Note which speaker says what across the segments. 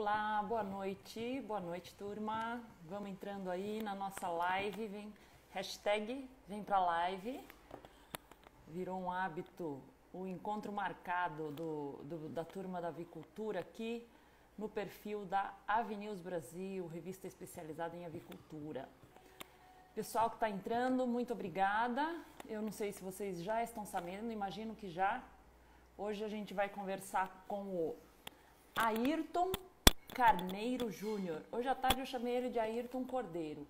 Speaker 1: Olá, boa noite turma. Vamos entrando aí na nossa live, vem pra live. Virou um hábito o encontro marcado da turma da avicultura aqui no perfil da Avinews Brasil, revista especializada em avicultura. Pessoal que está entrando, muito obrigada. Eu não sei se vocês já estão sabendo, imagino que já. Hoje a gente vai conversar com o Ayrton Carneiro Júnior. Hoje à tarde eu chamei ele de Ayrton Cordeiro.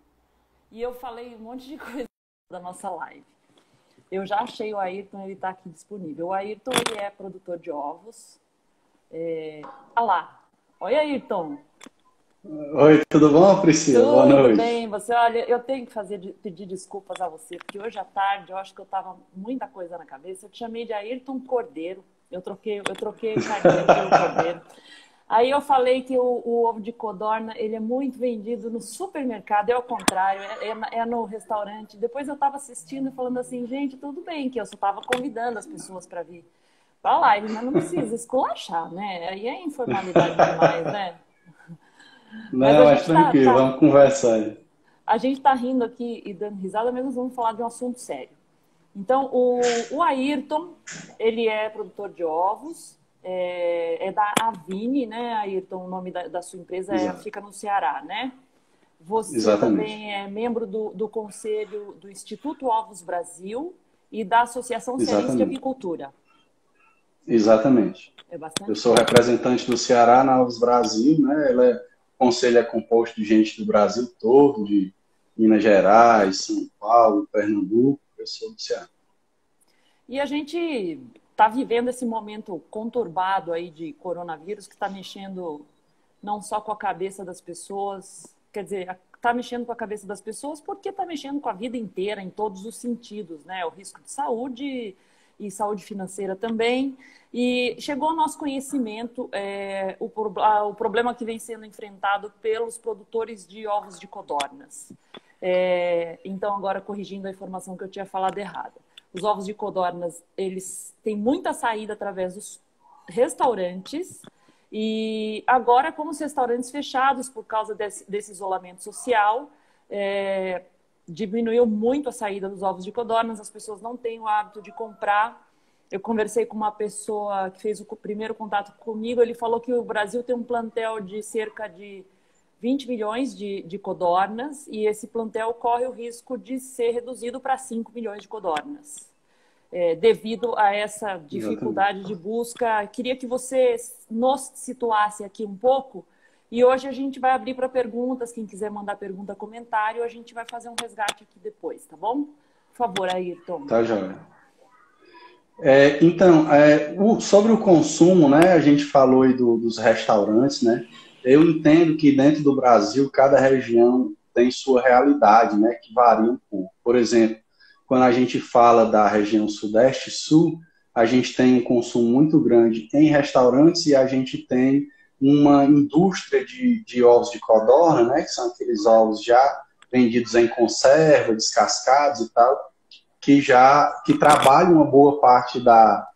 Speaker 1: E eu falei um monte de coisa da nossa live. Eu já achei o Ayrton, ele está aqui disponível. O Ayrton, ele é produtor de ovos. Olha lá. Oi, Ayrton.
Speaker 2: Oi, tudo bom, Priscila? Boa
Speaker 1: Tudo
Speaker 2: noite.
Speaker 1: bem. Olha, eu tenho que pedir desculpas a você, porque hoje à tarde eu acho que eu estava muita coisa na cabeça. Eu te chamei de Ayrton Cordeiro. Eu troquei Carneiro pelo Cordeiro. Aí eu falei que o ovo de codorna, ele é muito vendido no supermercado, é ao contrário, é no restaurante. Depois eu estava assistindo e falando assim, gente, tudo bem, que eu só estava convidando as pessoas para vir para a live, mas não precisa esculachar, né? Aí é informalidade demais, né? Mas
Speaker 2: Não, mas tranquilo, vamos conversar aí.
Speaker 1: a gente tá rindo aqui e dando risada, mas nós vamos falar de um assunto sério. Então, o Ayrton, ele é produtor de ovos, é da Avine, né, Ayrton? O nome da sua empresa
Speaker 2: Exato.
Speaker 1: fica no Ceará, né? Você
Speaker 2: Exatamente.
Speaker 1: também é membro do conselho do Instituto Ovos Brasil e da Associação Cearense de
Speaker 2: Exatamente.
Speaker 1: Apicultura.
Speaker 2: Exatamente.
Speaker 1: É
Speaker 2: Eu
Speaker 1: bastante
Speaker 2: sou
Speaker 1: coisa.
Speaker 2: representante do Ceará na Ovos Brasil, né? O conselho é composto de gente do Brasil todo, de Minas Gerais, São Paulo, Pernambuco. Eu sou do Ceará.
Speaker 1: E a gente está vivendo esse momento conturbado aí de coronavírus que está mexendo não só com a cabeça das pessoas, quer dizer, está mexendo com a cabeça das pessoas porque está mexendo com a vida inteira, em todos os sentidos, né? O risco de saúde e saúde financeira também. E chegou ao nosso conhecimento o problema que vem sendo enfrentado pelos produtores de ovos de codornas. Então, agora corrigindo a informação que eu tinha falado errada. Os ovos de codornas, eles têm muita saída através dos restaurantes e agora, como os restaurantes fechados por causa desse isolamento social, diminuiu muito a saída dos ovos de codornas, as pessoas não têm o hábito de comprar. Eu conversei com uma pessoa que fez o primeiro contato comigo, ele falou que o Brasil tem um plantel de cerca de 20 milhões de codornas e esse plantel corre o risco de ser reduzido para 5 milhões de codornas. Devido a essa
Speaker 2: Exatamente.
Speaker 1: dificuldade de busca, queria que você nos situasse aqui um pouco e hoje a gente vai abrir para perguntas, quem quiser mandar pergunta, comentário, a gente vai fazer um resgate aqui depois, tá bom? Por favor, Ayrton.
Speaker 2: Tá, joia. Sobre o consumo, né? A gente falou aí dos restaurantes, né? Eu entendo que dentro do Brasil, cada região tem sua realidade, né? Que varia um pouco. Por exemplo, quando a gente fala da região Sudeste e Sul, a gente tem um consumo muito grande em restaurantes e a gente tem uma indústria de ovos de codorna, né? Que são aqueles ovos já vendidos em conserva, descascados e tal, que trabalham uma boa parte da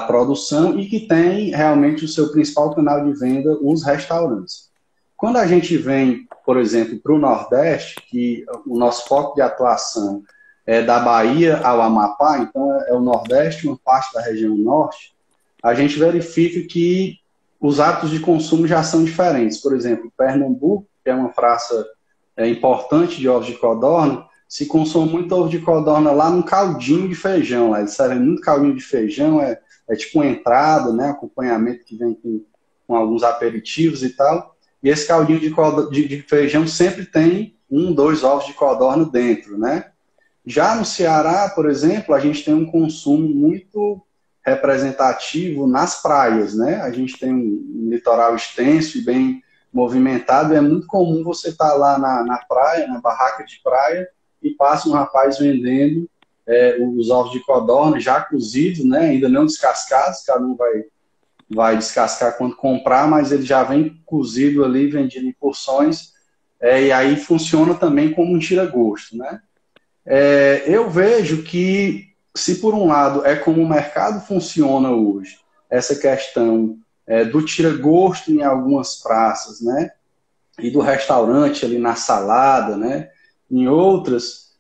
Speaker 2: produção e que tem realmente o seu principal canal de venda, os restaurantes. Quando a gente vem, por exemplo, para o Nordeste, que o nosso foco de atuação é da Bahia ao Amapá, então é o Nordeste, uma parte da região Norte, a gente verifica que os hábitos de consumo já são diferentes. Por exemplo, Pernambuco, que é uma praça importante de ovos de codorna, se consome muito ovo de codorna lá num caldinho de feijão. Lá. Eles servem muito caldinho de feijão, é tipo uma entrada, né? Acompanhamento que vem com alguns aperitivos e tal. E esse caldinho de feijão sempre tem dois ovos de codorna dentro, né? Já no Ceará, por exemplo, a gente tem um consumo muito representativo nas praias, né? A gente tem um litoral extenso e bem movimentado, e é muito comum você estar lá na praia, na barraca de praia, e passa um rapaz vendendo os ovos de codorna já cozidos, né? Ainda não descascados, cada um vai descascar quando comprar, mas ele já vem cozido ali, vendido em porções, e aí funciona também como um tira-gosto, né? Eu vejo que, se por um lado é como o mercado funciona hoje, essa questão do tira-gosto em algumas praças, né? E do restaurante ali na Salada, né? Em outras,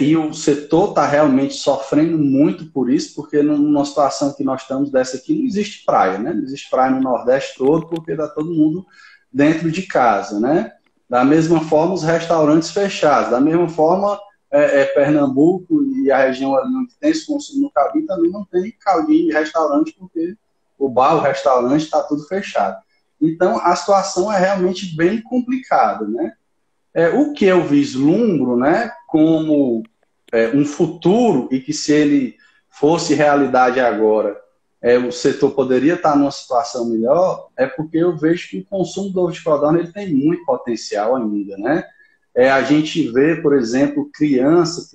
Speaker 2: e o setor está realmente sofrendo muito por isso, porque numa situação que nós estamos dessa aqui, não existe praia, né? Não existe praia no Nordeste todo, porque está todo mundo dentro de casa, né? Da mesma forma, os restaurantes fechados. Da mesma forma, Pernambuco e a região ali onde tem esse consumo no Cabi também não tem caldinho de restaurante, porque o bar, o restaurante, está tudo fechado. Então, a situação é realmente bem complicada, né? O que eu vislumbro, né, como um futuro, e que se ele fosse realidade agora, o setor poderia estar numa situação melhor, é porque eu vejo que o consumo do ovo de codorna ele tem muito potencial ainda, né? A gente vê, por exemplo, criança,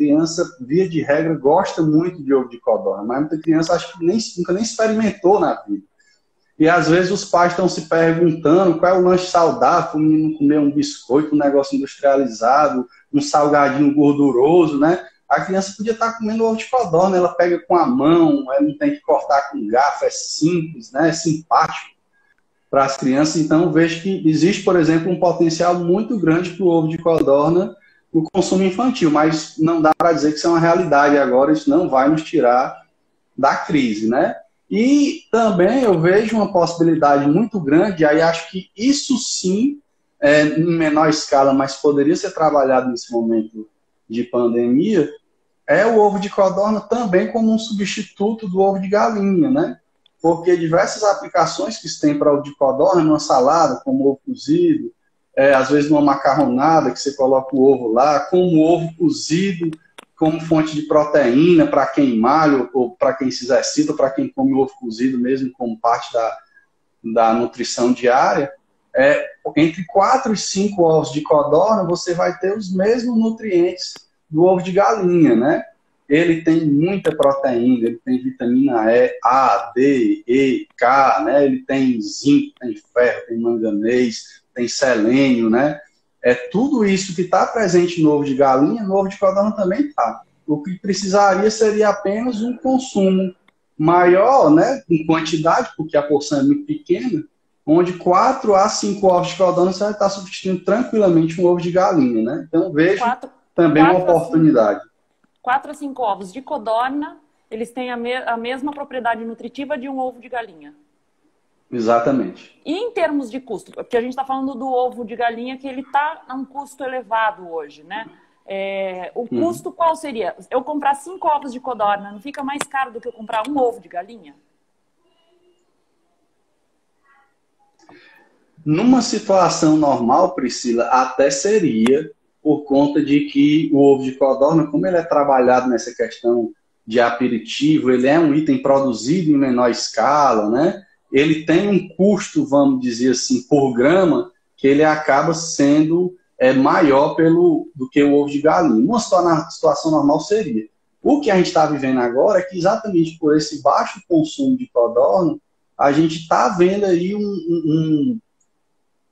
Speaker 2: via de regra, gosta muito de ovo de codorna, mas muita criança acho que nunca nem experimentou na vida. E às vezes os pais estão se perguntando qual é o lanche saudável, o menino comer um biscoito, um negócio industrializado, um salgadinho gorduroso, né? A criança podia estar comendo ovo de codorna, ela pega com a mão, ela não tem que cortar com garfo, é simples, né? É simpático para as crianças. Então, eu vejo que existe, por exemplo, um potencial muito grande para o ovo de codorna no consumo infantil, mas não dá para dizer que isso é uma realidade agora, isso não vai nos tirar da crise, né? E também eu vejo uma possibilidade muito grande, aí acho que isso sim, em menor escala, mas poderia ser trabalhado nesse momento de pandemia, é o ovo de codorna também como um substituto do ovo de galinha, né? Porque diversas aplicações que se tem para ovo de codorna, numa salada, como ovo cozido, às vezes numa macarronada, que você coloca o ovo lá, como ovo cozido, como fonte de proteína para quem malha, ou para quem se exercita, para quem come ovo cozido mesmo como parte da nutrição diária, entre 4 e 5 ovos de codorna, você vai ter os mesmos nutrientes do ovo de galinha, né? Ele tem muita proteína, ele tem vitamina E, A, D, E, K, né? Ele tem zinco, tem ferro, tem manganês, tem selênio, né? Tudo isso que está presente no ovo de galinha, no ovo de codorna também está. O que precisaria seria apenas um consumo maior, né, em quantidade, porque a porção é muito pequena, onde 4 a 5 ovos de codorna você vai estar substituindo tranquilamente um ovo de galinha, né? Então vejo também uma oportunidade.
Speaker 1: 4 a 5 ovos de codorna, eles têm a mesma propriedade nutritiva de um ovo de galinha.
Speaker 2: Exatamente.
Speaker 1: E em termos de custo, porque a gente está falando do ovo de galinha, que ele está a um custo elevado hoje, né? O custo qual seria? Eu comprar 5 ovos de codorna, não fica mais caro do que eu comprar um ovo de galinha?
Speaker 2: Numa situação normal, Priscila, até seria, por conta de que o ovo de codorna, como ele é trabalhado nessa questão de aperitivo, ele é um item produzido em menor escala, né? Ele tem um custo, vamos dizer assim, por grama, que ele acaba sendo maior do que o ovo de galinha. Uma situação normal seria. O que a gente está vivendo agora é que exatamente por esse baixo consumo de codorna, a gente está vendo aí um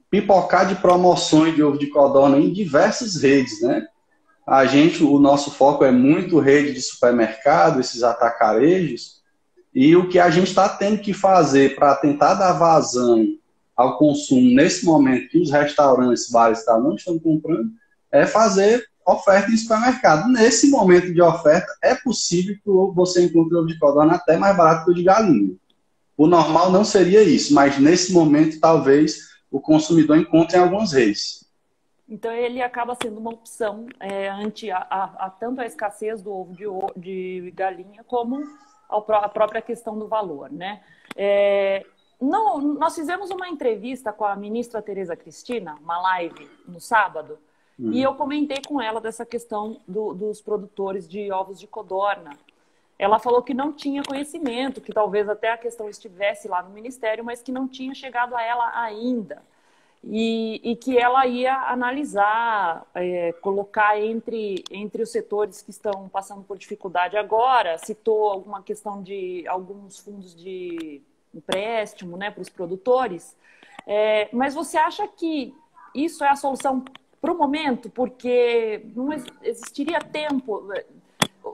Speaker 2: pipocar de promoções de ovo de codorna em diversas redes, né? O nosso foco é muito rede de supermercado, esses atacarejos, e o que a gente está tendo que fazer para tentar dar vazão ao consumo nesse momento que os restaurantes, bares não estão comprando, é fazer oferta em supermercado. Nesse momento de oferta, é possível que você encontre ovo de codorna até mais barato que o de galinha. O normal não seria isso, mas nesse momento, talvez, o consumidor encontre em algumas redes.
Speaker 1: Então, ele acaba sendo uma opção ante tanto a escassez do ovo de galinha, como a própria questão do valor, né? Nós fizemos uma entrevista com a ministra Tereza Cristina, uma live no sábado, e eu comentei com ela dessa questão dos produtores de ovos de codorna. Ela falou que não tinha conhecimento, que talvez até a questão estivesse lá no Ministério, mas que não tinha chegado a ela ainda. E que ela ia analisar, colocar entre os setores que estão passando por dificuldade agora, citou alguma questão de alguns fundos de empréstimo, né, para os produtores. Mas você acha que isso é a solução para o momento? Porque não existiria tempo.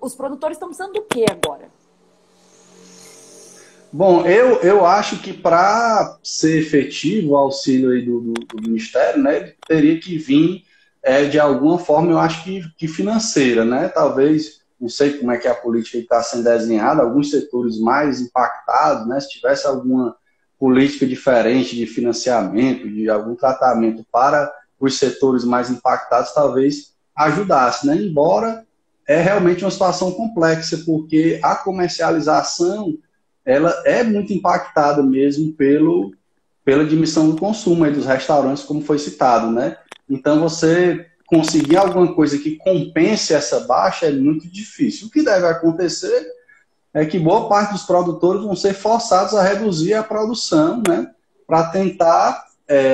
Speaker 1: Os produtores estão precisando do quê agora?
Speaker 2: Bom, eu acho que para ser efetivo o auxílio aí do Ministério, né, ele teria que vir de alguma forma, eu acho que financeira, né? Talvez, não sei como é que a política está sendo desenhada, alguns setores mais impactados, né? Se tivesse alguma política diferente de financiamento, de algum tratamento para os setores mais impactados, talvez ajudasse, né? Embora é realmente uma situação complexa, porque a comercialização ela é muito impactada mesmo pela diminuição do consumo aí dos restaurantes, como foi citado, né? Então, você conseguir alguma coisa que compense essa baixa é muito difícil. O que deve acontecer é que boa parte dos produtores vão ser forçados a reduzir a produção, né? Para tentar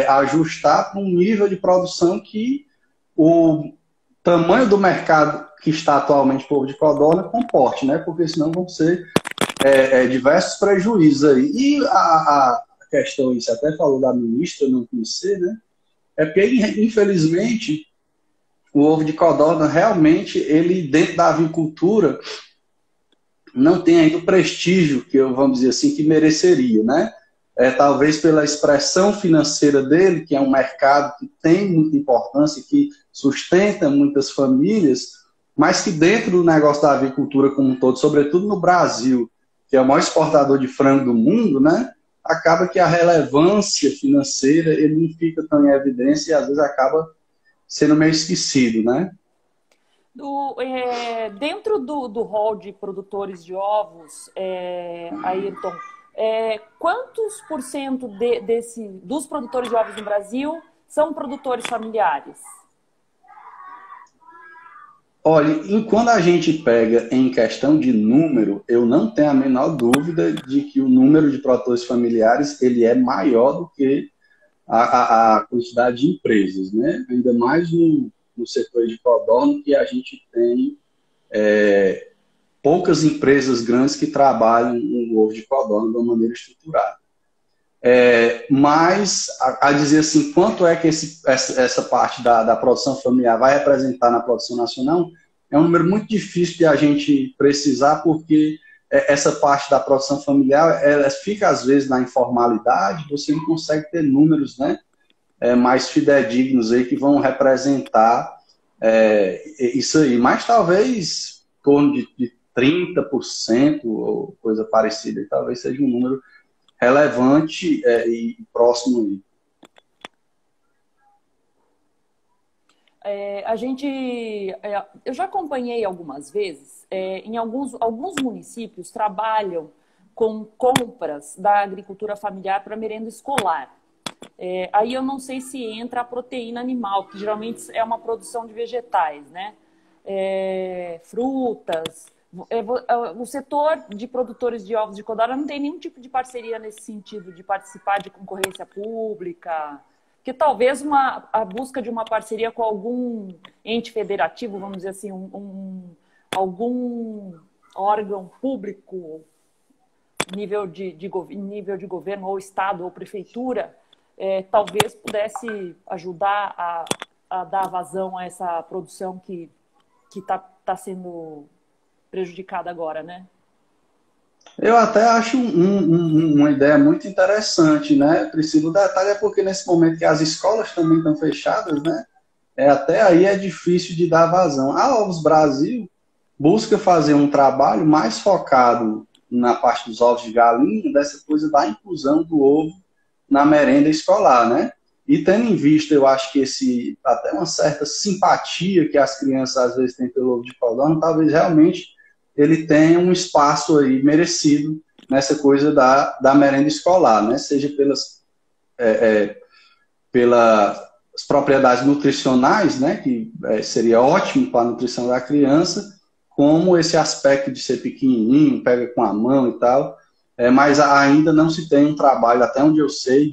Speaker 2: ajustar para um nível de produção que o tamanho do mercado que está atualmente por ovo de codorna comporte, né? Porque senão vão ser diversos prejuízos aí. E a questão, isso até falou da ministra não conhecer, né? É porque, infelizmente, o ovo de codorna realmente, ele dentro da avicultura, não tem ainda o prestígio que eu, vamos dizer assim, que mereceria, né? Talvez pela expressão financeira dele, que é um mercado que tem muita importância, que sustenta muitas famílias, mas que dentro do negócio da avicultura como um todo, sobretudo no Brasil, que é o maior exportador de frango do mundo, né? Acaba que a relevância financeira ele não fica tão em evidência e às vezes acaba sendo meio esquecido, né?
Speaker 1: Dentro do hall de produtores de ovos, Ayrton, quantos por cento dos produtores de ovos no Brasil são produtores familiares?
Speaker 2: Olha, quando a gente pega em questão de número, eu não tenho a menor dúvida de que o número de produtores familiares ele é maior do que a quantidade de empresas, né? Ainda mais no setor de codorna, que a gente tem poucas empresas grandes que trabalham o ovo de codorna de uma maneira estruturada. Mas a dizer assim, quanto é que essa parte da produção familiar vai representar na produção nacional, é um número muito difícil de a gente precisar, porque essa parte da produção familiar, ela fica às vezes na informalidade, você não consegue ter números, né, mais fidedignos aí que vão representar isso aí. Mas talvez em torno de 30% ou coisa parecida, talvez seja um número relevante e próximo aí.
Speaker 1: Eu já acompanhei algumas vezes, em alguns municípios trabalham com compras da agricultura familiar para merenda escolar. Aí eu não sei se entra a proteína animal, que geralmente é uma produção de vegetais, né? Frutas. O setor de produtores de ovos de codorna não tem nenhum tipo de parceria nesse sentido, de participar de concorrência pública, que talvez a busca de uma parceria com algum ente federativo, vamos dizer assim, algum órgão público, nível de governo, ou estado, ou prefeitura, talvez pudesse ajudar a dar vazão a essa produção que está sendo prejudicada agora, né?
Speaker 2: Eu até acho uma ideia muito interessante, né, Priscila? O detalhe é porque nesse momento que as escolas também estão fechadas, né, até aí é difícil de dar vazão. A Ovos Brasil busca fazer um trabalho mais focado na parte dos ovos de galinha, dessa coisa da inclusão do ovo na merenda escolar, né? E tendo em vista, eu acho que até uma certa simpatia que as crianças às vezes têm pelo ovo de codorna, talvez realmente ele tenha um espaço aí merecido nessa coisa da merenda escolar, né? Seja pelas propriedades nutricionais, né? Que seria ótimo para a nutrição da criança, como esse aspecto de ser pequenininho, pega com a mão e tal, mas ainda não se tem um trabalho, até onde eu sei,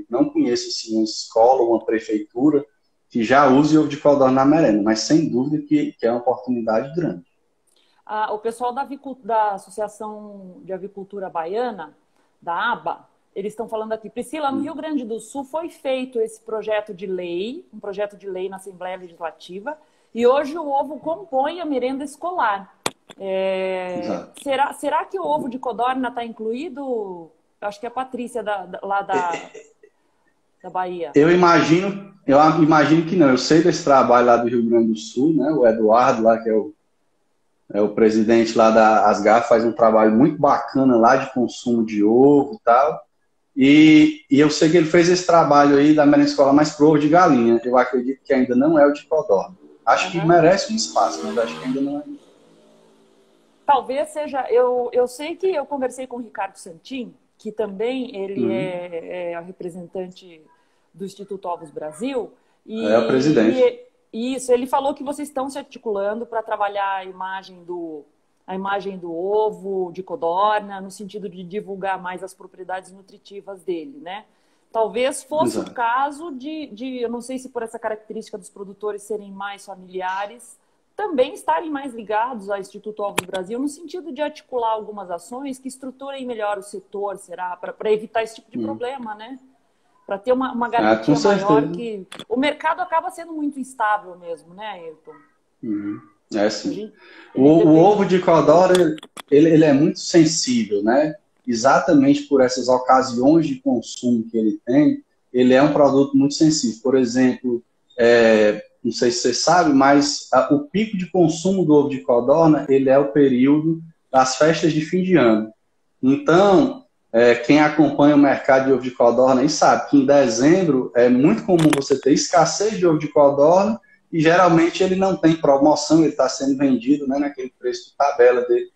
Speaker 2: não conheço assim, uma escola, uma prefeitura que já use ovo de codorna na merenda, mas sem dúvida que é uma oportunidade grande.
Speaker 1: O pessoal da Associação de Avicultura Baiana, da ABA, eles estão falando aqui, Priscila, no Rio Grande do Sul foi feito esse projeto de lei, um projeto de lei na Assembleia Legislativa, e hoje o ovo compõe a merenda escolar.
Speaker 2: Exato.
Speaker 1: Será que o ovo de codorna está incluído? Eu acho que é a Patrícia lá da Bahia.
Speaker 2: Eu imagino que não. Eu sei desse trabalho lá do Rio Grande do Sul, né? O Eduardo lá, que é o presidente lá da Asgar, faz um trabalho muito bacana lá de consumo de ovo e tal. E eu sei que ele fez esse trabalho aí da merenda escolar mais pro ovo de galinha. Eu acredito que ainda não é o de codorna. Acho que merece um espaço, mas acho que ainda não é.
Speaker 1: Talvez seja. Eu sei que eu conversei com o Ricardo Santin, que também ele é representante do Instituto Ovos Brasil.
Speaker 2: É o presidente.
Speaker 1: Isso, ele falou que vocês estão se articulando para trabalhar a imagem do ovo de codorna, no sentido de divulgar mais as propriedades nutritivas dele, né? Talvez fosse o caso eu não sei se por essa característica dos produtores serem mais familiares, também estarem mais ligados ao Instituto Ovos Brasil, no sentido de articular algumas ações que estruturem melhor o setor, será? Para evitar esse tipo de problema, né? Para ter uma garantia maior que... O mercado acaba sendo muito instável mesmo, né, Ayrton?
Speaker 2: É sim. O ovo de codorna, ele é muito sensível, né? Exatamente por essas ocasiões de consumo que ele tem, ele é um produto muito sensível. Por exemplo, não sei se você sabe, mas o pico de consumo do ovo de codorna, ele é o período das festas de fim de ano. Então, quem acompanha o mercado de ovo de codorna aí sabe que em dezembro é muito comum você ter escassez de ovo de codorna e geralmente ele não tem promoção, ele está sendo vendido, né, naquele preço de tabela dele,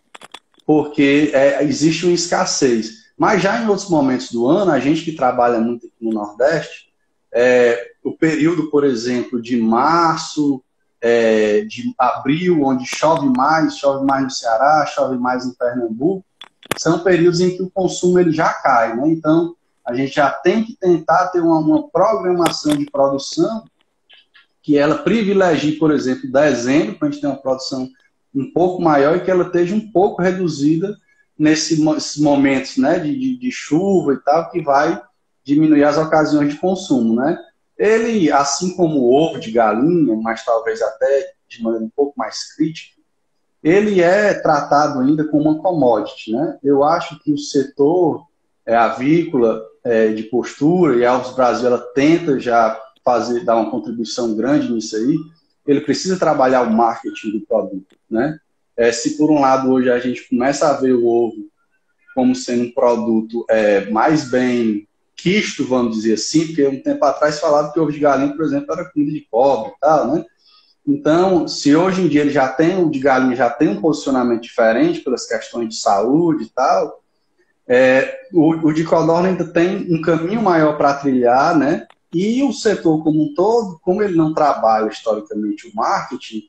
Speaker 2: porque existe uma escassez. Mas já em outros momentos do ano, a gente que trabalha muito aqui no Nordeste, o período, por exemplo, de março, de abril, onde chove mais no Ceará, chove mais em Pernambuco, são períodos em que o consumo ele já cai, né? Então, a gente já tem que tentar ter uma programação de produção que ela privilegie, por exemplo, dezembro, para a gente ter uma produção um pouco maior e que ela esteja um pouco reduzida nesses momentos, né, de chuva e tal, que vai diminuir as ocasiões de consumo, né? Ele, assim como o ovo de galinha, mas talvez até de maneira um pouco mais crítica, ele é tratado ainda como uma commodity, né? Eu acho que o setor avícola de postura, e a Ovos Brasil ela tenta já dar uma contribuição grande nisso aí, ele precisa trabalhar o marketing do produto, né? Se por um lado hoje a gente começa a ver o ovo como sendo um produto mais bem quisto, vamos dizer assim, porque um tempo atrás falava que o ovo de galinha, por exemplo, era comida de pobre e tal, né? Então, se hoje em dia ele já tem, o de galinha já tem um posicionamento diferente pelas questões de saúde e tal, o de codorna ainda tem um caminho maior para trilhar, né? E o setor como um todo, como ele não trabalha historicamente o marketing,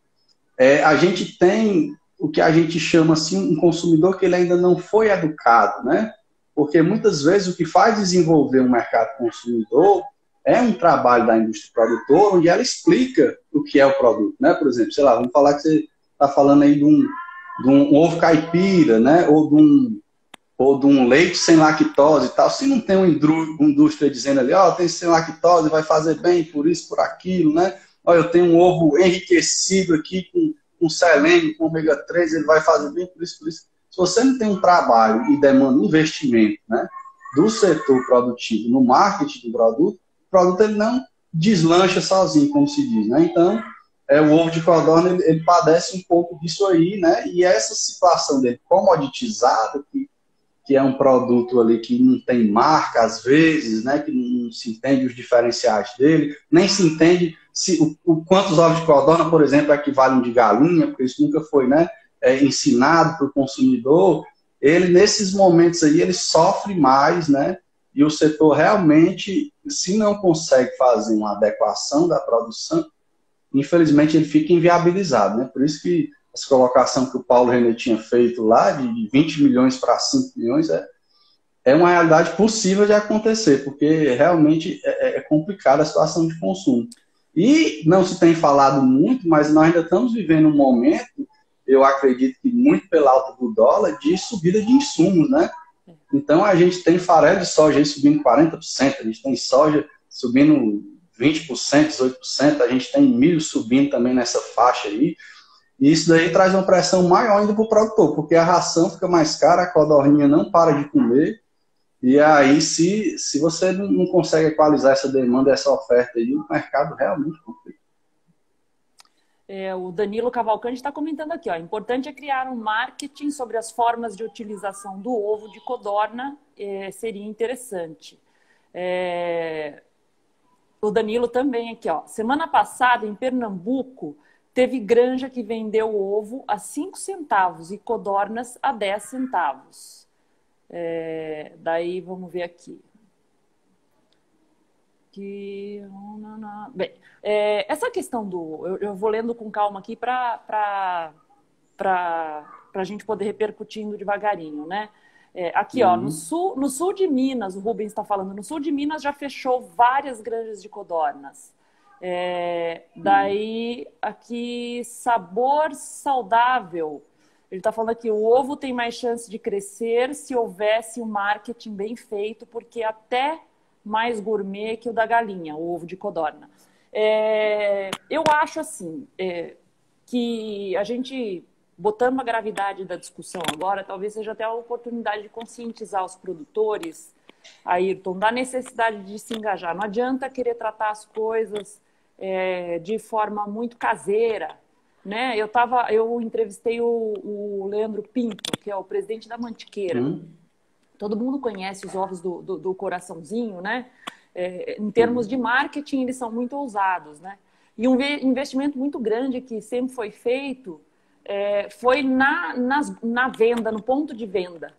Speaker 2: a gente tem o que a gente chama assim, um consumidor que ele ainda não foi educado, né? Porque muitas vezes o que faz desenvolver um mercado consumidor é um trabalho da indústria produtora, onde ela explica o que é o produto, né? Por exemplo, sei lá, vamos falar que você está falando aí de um ovo caipira, né? Ou de um leite sem lactose e tal. Se não tem uma indústria dizendo ali, tem sem lactose, vai fazer bem por isso, por aquilo, né? Eu tenho um ovo enriquecido aqui com selênio, com ômega 3, ele vai fazer bem por isso, por isso. Se você não tem um trabalho e demanda investimento, né, do setor produtivo no marketing do produto, o produto ele não deslancha sozinho, como se diz, né? Então, o ovo de codorna ele padece um pouco disso aí, né? E essa situação dele comoditizada, que é um produto ali que não tem marca às vezes, né? Que não se entende os diferenciais dele, nem se entende quantos ovos de codorna, por exemplo, equivalem de galinha, porque isso nunca foi, né, ensinado para o consumidor. Ele, nesses momentos aí, ele sofre mais, né? E o setor realmente, se não consegue fazer uma adequação da produção, infelizmente ele fica inviabilizado, né? Por isso que essa colocação que o Paulo René tinha feito lá, de 20 milhões para 5 milhões, é uma realidade possível de acontecer, porque realmente é complicada a situação de consumo. E não se tem falado muito, mas nós ainda estamos vivendo um momento, eu acredito que muito pela alta do dólar, de subida de insumos, né? Então a gente tem farelo de soja aí subindo 40%, a gente tem soja subindo 20%, 18%, a gente tem milho subindo também nessa faixa aí. E isso daí traz uma pressão maior ainda para o produtor, porque a ração fica mais cara, a codorninha não para de comer, e aí se você não consegue equalizar essa demanda, essa oferta aí, o mercado realmente complica.
Speaker 1: O Danilo Cavalcante está comentando aqui, ó, importante é criar um marketing sobre as formas de utilização do ovo de codorna, seria interessante. O Danilo também aqui, ó, semana passada em Pernambuco, teve granja que vendeu ovo a 5 centavos e codornas a 10 centavos. Daí vamos ver aqui. Bem, essa questão eu vou lendo com calma aqui para a gente poder repercutindo devagarinho, né? Aqui, ó, no sul de Minas, o Rubens está falando, no sul de Minas já fechou várias granjas de codornas. Daí, aqui, sabor saudável. Ele está falando aqui, o ovo tem mais chance de crescer se houvesse um marketing bem feito, porque até mais gourmet que o da galinha, o ovo de codorna. Eu acho assim, que a gente, botando a gravidade da discussão agora, talvez seja até a oportunidade de conscientizar os produtores, Ayrton, da necessidade de se engajar. Não adianta querer tratar as coisas de forma muito caseira, né? Eu entrevistei o Leandro Pinto, que é o presidente da Mantiqueira. Todo mundo conhece os ovos do coraçãozinho, né? Em termos de marketing, eles são muito ousados, né? E um investimento muito grande que sempre foi feito foi na venda, no ponto de venda.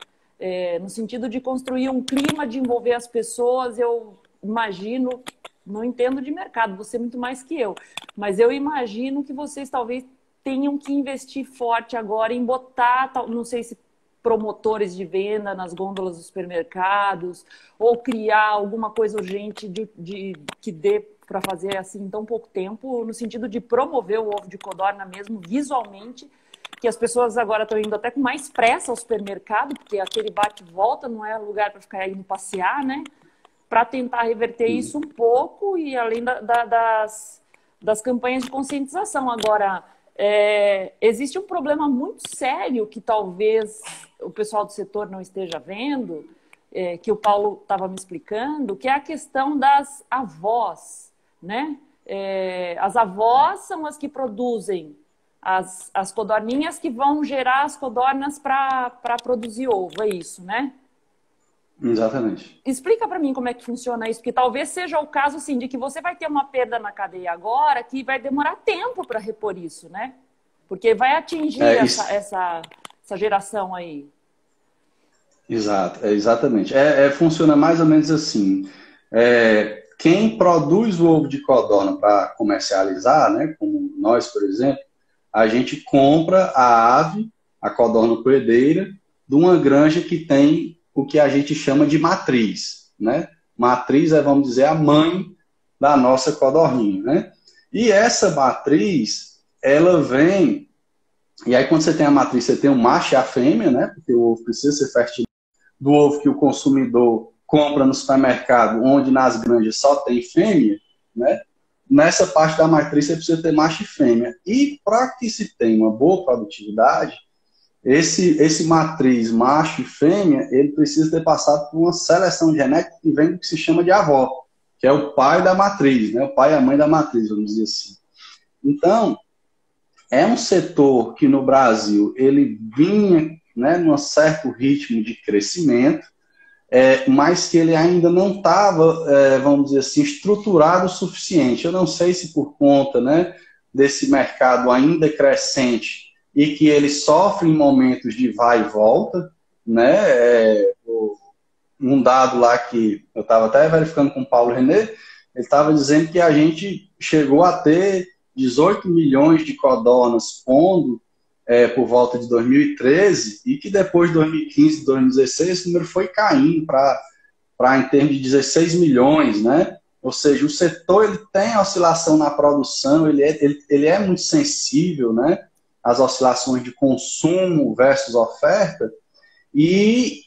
Speaker 1: No sentido de construir um clima de envolver as pessoas. Eu imagino, não entendo de mercado, você muito mais que eu, mas eu imagino que vocês talvez tenham que investir forte agora em botar, não sei se promotores de venda nas gôndolas dos supermercados, ou criar alguma coisa urgente que dê para fazer assim em tão pouco tempo, no sentido de promover o ovo de codorna mesmo visualmente, que as pessoas agora estão indo até com mais pressa ao supermercado, porque aquele bate-volta não é lugar para ficar indo passear, né? Para tentar reverter isso um pouco e além das campanhas de conscientização. Agora, existe um problema muito sério que talvez o pessoal do setor não esteja vendo, que o Paulo estava me explicando, que é a questão das avós, né? As avós são as que produzem as codorninhas que vão gerar as codornas para produzir ovo, é isso, né?
Speaker 2: Exatamente.
Speaker 1: Explica para mim como é que funciona isso, porque talvez seja o caso assim, de que você vai ter uma perda na cadeia agora que vai demorar tempo para repor isso, né? Porque vai atingir essa geração aí.
Speaker 2: Exato, exatamente. Funciona mais ou menos assim. Quem produz o ovo de codorna para comercializar, né, como nós, por exemplo, a gente compra a ave, a codorna coedeira, de uma granja que tem o que a gente chama de matriz, né? Matriz vamos dizer, a mãe da nossa codorninha, né? E essa matriz, ela vem... E aí, quando você tem a matriz, você tem o macho e a fêmea, né? Porque o ovo precisa ser fertilizado do ovo que o consumidor compra no supermercado, onde nas granjas só tem fêmea, né? Nessa parte da matriz, você precisa ter macho e fêmea. E para que se tenha uma boa produtividade, esse matriz macho e fêmea, ele precisa ter passado por uma seleção genética que vem do que se chama de avó, que é o pai da matriz, né? O pai e a mãe da matriz, vamos dizer assim. Então, é um setor que no Brasil ele vinha, né, num certo ritmo de crescimento, mas que ele ainda não estava, vamos dizer assim, estruturado o suficiente. Eu não sei se por conta, né, desse mercado ainda crescente e que ele sofre em momentos de vai e volta, né? Um dado lá que eu estava até verificando com o Paulo René, ele estava dizendo que a gente chegou a ter 18 milhões de codornas pondo por volta de 2013 e que depois de 2015, 2016, esse número foi caindo para em termos de 16 milhões, né? Ou seja, o setor ele tem oscilação na produção, ele é muito sensível, né? As oscilações de consumo versus oferta, e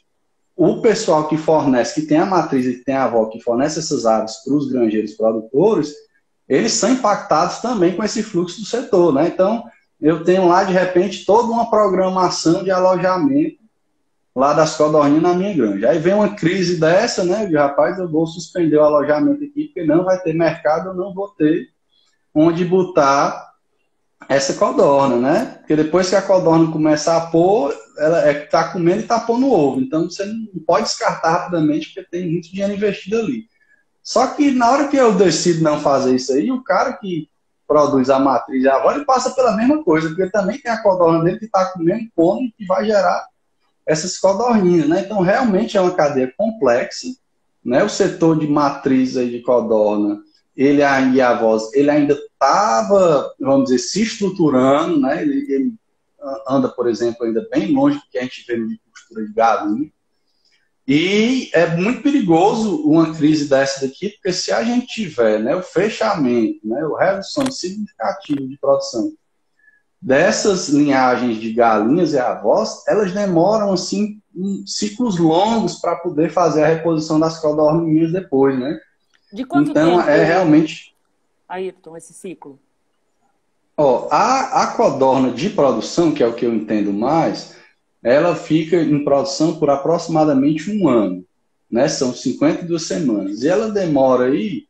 Speaker 2: o pessoal que fornece, que tem a matriz e que tem a avó, que fornece essas aves para os granjeiros produtores, eles são impactados também com esse fluxo do setor, né? Então, eu tenho lá, de repente, toda uma programação de alojamento lá das codorninhas na minha granja. Aí vem uma crise dessa, né? De rapaz, eu vou suspender o alojamento aqui, porque não vai ter mercado, eu não vou ter onde botar essa codorna, né? Porque depois que a codorna começar a pôr, ela tá comendo e tá pondo ovo. Então você não pode descartar rapidamente, porque tem muito dinheiro investido ali. Só que na hora que eu decido não fazer isso aí, o cara que produz a matriz e a avó, ele passa pela mesma coisa, porque também tem a codorna dele que está comendo, pondo e que vai gerar essas codorninhas, né? Então realmente é uma cadeia complexa, né? O setor de matriz aí de codorna, ele e a avós, ele ainda estava, vamos dizer, se estruturando, né? Ele anda, por exemplo, ainda bem longe do que a gente vê de costura de gado, né? E é muito perigoso uma crise dessa daqui, porque se a gente tiver, né, o fechamento, né, o redução significativa de produção dessas linhagens de galinhas e avós, elas demoram assim ciclos longos para poder fazer a reposição das codorninhas depois, né?
Speaker 1: De quanto
Speaker 2: Então
Speaker 1: tempo,
Speaker 2: é realmente,
Speaker 1: Ayrton, esse ciclo?
Speaker 2: ó, a codorna de produção, que é o que eu entendo mais, ela fica em produção por aproximadamente um ano, né? São 52 semanas. E ela demora aí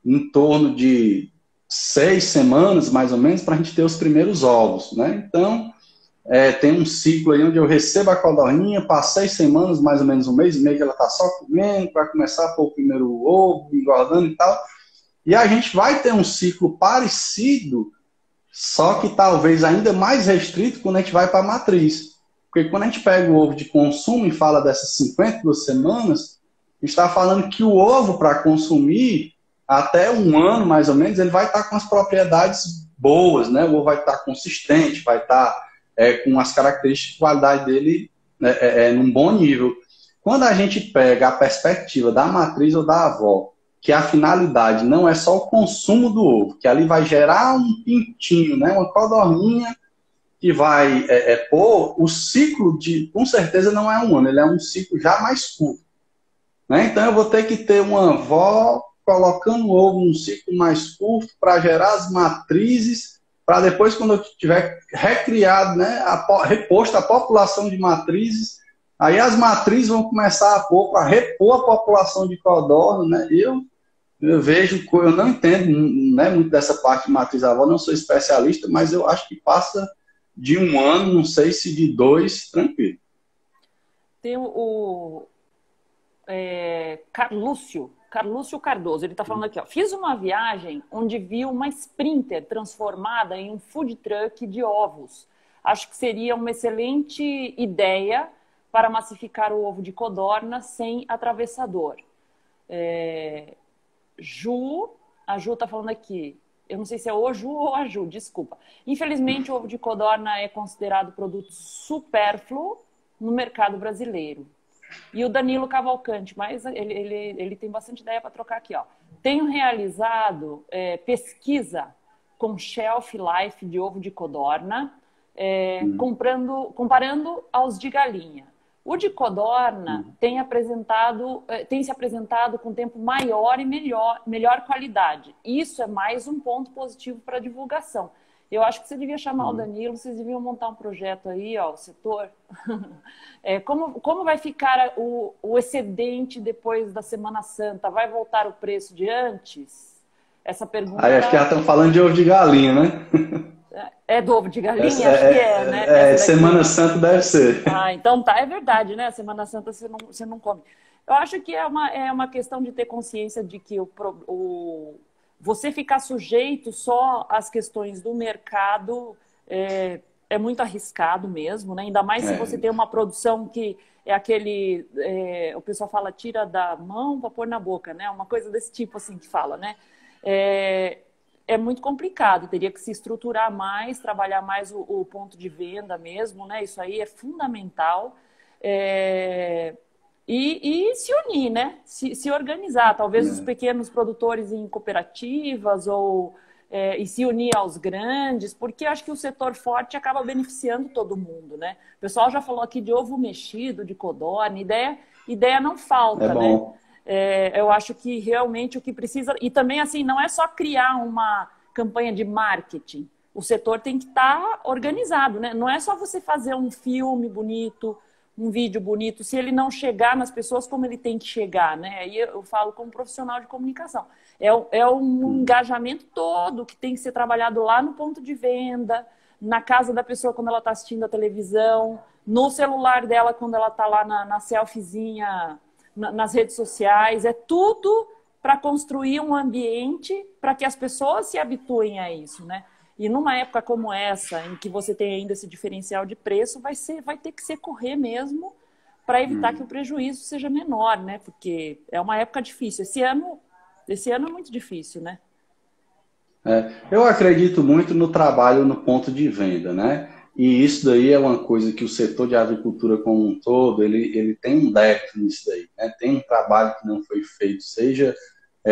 Speaker 2: em torno de 6 semanas, mais ou menos, para a gente ter os primeiros ovos, né? Então, tem um ciclo aí onde eu recebo a codorninha, passa 6 semanas, mais ou menos um mês e meio, que ela está só comendo, para começar a pôr o primeiro ovo, engordando e tal. E a gente vai ter um ciclo parecido, só que talvez ainda mais restrito quando a gente vai para a matriz. Porque quando a gente pega o ovo de consumo e fala dessas 52 semanas, a gente está falando que o ovo para consumir, até um ano mais ou menos, ele vai estar com as propriedades boas, né? O ovo vai estar consistente, vai estar com as características de qualidade dele num bom nível. Quando a gente pega a perspectiva da matriz ou da avó, que a finalidade não é só o consumo do ovo, que ali vai gerar um pintinho, né, uma codorninha que vai pôr, o ciclo com certeza não é um ano, ele é um ciclo já mais curto. Né? Então eu vou ter que ter uma avó colocando o ovo num ciclo mais curto para gerar as matrizes, para depois, quando eu tiver recriado, né, reposto a população de matrizes, aí as matrizes vão começar a pôr para repor a população de codorna, né? Eu vejo, eu não entendo, né, muito dessa parte de matriz avó, não sou especialista, mas eu acho que passa de um ano, não sei se de 2, tranquilo.
Speaker 1: Tem Carlúcio Cardoso, ele está falando aqui, ó, fiz uma viagem onde vi uma Sprinter transformada em um food truck de ovos. Acho que seria uma excelente ideia para massificar o ovo de codorna sem atravessador. A Ju está falando aqui, eu não sei se é o Ju ou a Ju, desculpa. Infelizmente, o ovo de codorna é considerado produto supérfluo no mercado brasileiro. E o Danilo Cavalcante, mas ele tem bastante ideia para trocar aqui, ó. Tenho realizado pesquisa com shelf life de ovo de codorna, comparando aos de galinha. O de codorna tem se apresentado com tempo maior e melhor qualidade. Isso é mais um ponto positivo para a divulgação. Eu acho que você devia chamar o Danilo, vocês deviam montar um projeto aí, ó, o setor. Como vai ficar o excedente depois da Semana Santa? Vai voltar o preço de antes? Essa pergunta...
Speaker 2: Aí acho que já estão falando de ovo de galinha, né?
Speaker 1: É do ovo de galinha? Acho que né?
Speaker 2: Semana Santa deve ser.
Speaker 1: Ah, então tá, é verdade, né? Semana Santa você não come. Eu acho que é uma questão de ter consciência de que você ficar sujeito só às questões do mercado é muito arriscado mesmo, né? Ainda mais se você tem uma produção que é aquele... o pessoal fala, tira da mão para pôr na boca, né? Uma coisa desse tipo assim que fala, né? É muito complicado, teria que se estruturar mais, trabalhar mais o ponto de venda mesmo, né? Isso aí é fundamental. E se unir, né? Se organizar, talvez os pequenos produtores em cooperativas e se unir aos grandes, porque acho que o setor forte acaba beneficiando todo mundo, né? O pessoal já falou aqui de ovo mexido, de codorna, ideia não falta, né? Eu acho que realmente o que precisa... E também, assim, não é só criar uma campanha de marketing, o setor tem que estar organizado, né? Não é só você fazer um filme bonito, um vídeo bonito, se ele não chegar nas pessoas como ele tem que chegar, né? Aí eu falo como profissional de comunicação. É um engajamento todo que tem que ser trabalhado lá no ponto de venda, na casa da pessoa quando ela está assistindo a televisão, no celular dela quando ela está lá na selfiezinha, nas redes sociais. É tudo para construir um ambiente para que as pessoas se habituem a isso, né? E numa época como essa, em que você tem ainda esse diferencial de preço, vai ter que ser correr mesmo para evitar que o prejuízo seja menor, né? Porque é uma época difícil. Esse ano é muito difícil, né?
Speaker 2: Eu acredito muito no trabalho no ponto de venda, né? E isso daí é uma coisa que o setor de agricultura como um todo, ele tem um débito nisso daí, né? Tem um trabalho que não foi feito, seja